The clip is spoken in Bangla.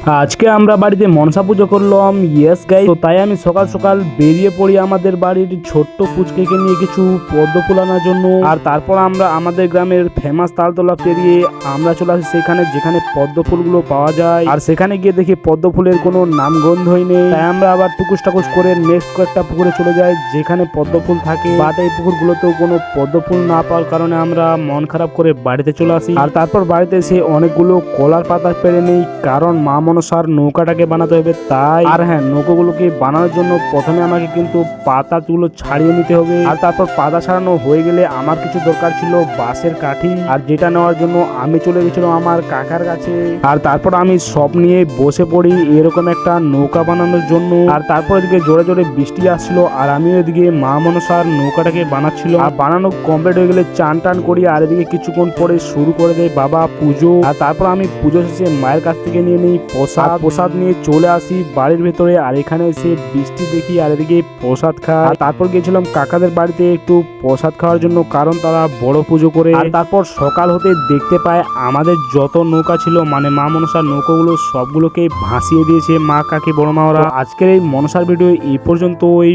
আজকে আমরা বাড়িতে মনসা পুজো করলাম। ইয়েস গাইস, তো তাই আমি সকাল সকাল বেরিয়ে পড়ি আমাদের বাড়ির ছোট্ট পুচকেকে নিয়ে কিছু পদ্ম ফুল আনার জন্য। আর তারপর আমরা আমাদের গ্রামের ফেমাস তালতলা পেরিয়ে আমরা চলে আসি সেখানে যেখানে পদ্ম ফুলগুলো পাওয়া যায়। আর সেখানে গিয়ে দেখি পদ্ম ফুলের কোনো নামগন্ধই নেই। তাই আমরা আবার টুকুস টাকুস করে নেক্সট কয়েকটা পুকুরে চলে যাই যেখানে পদ্ম ফুল থাকে। বাট এই পুকুরগুলোতেও কোনো পদ্ম ফুল না পাওয়ার কারণে আমরা মন খারাপ করে বাড়িতে চলে আসি। আর তারপর বাড়িতে এসে অনেকগুলো কলার পাতা পেরে নেই, কারণ মা মনসার নৌকাটাকে বানাতে হবে তাই। আর হ্যাঁ, নৌকাগুলোকে বানানোর জন্য প্রথমে আমাকে কিন্তু পাতাগুলো ছাড়িয়ে নিতে হবে। আর তারপর পাতা ছাড়ানো হয়ে গেলে আমার কিছু দরকার ছিল বাঁশের কাঠি, আর যেটা নেওয়ার জন্য আমি চলে গেছিলাম আমার কাকার কাছে। আর তারপর আমি সব নিয়ে বসে পড়ি এরকম একটা নৌকা বানানোর জন্য। আর তারপর এদিকে জোরে জোরে বৃষ্টি আসছিল আর আমি এদিকে মা মনসার নৌকাটাকে বানাচ্ছিল। আর বানানো কমপ্লিট হয়ে গেলে চান টান করি, আর এদিকে কিছুক্ষণ পরে শুরু করে দেয় বাবা পুজো। আর তারপর আমি পুজো শেষে মায়ের কাছ থেকে নিয়ে নিই প্রসাদ নিয়ে চলে আসি বাড়ির ভেতরে। আর এখানে এসে বৃষ্টি দেখি আর এদিকে প্রসাদ খাই। আর তারপর গেছিলাম কাকাদের বাড়িতে একটু প্রসাদ খাওয়ার জন্য, কারণ তারা বড় পুজো করে। আর তারপর সকাল হতে দেখতে পায় আমাদের যত নৌকা ছিল, মানে মা মনসার নৌকাগুলো সবগুলোকে ভাসিয়ে দিয়েছে মা কাকি বড় মা ওরা। আজকের এই মনসার ভিডিও এই পর্যন্তই।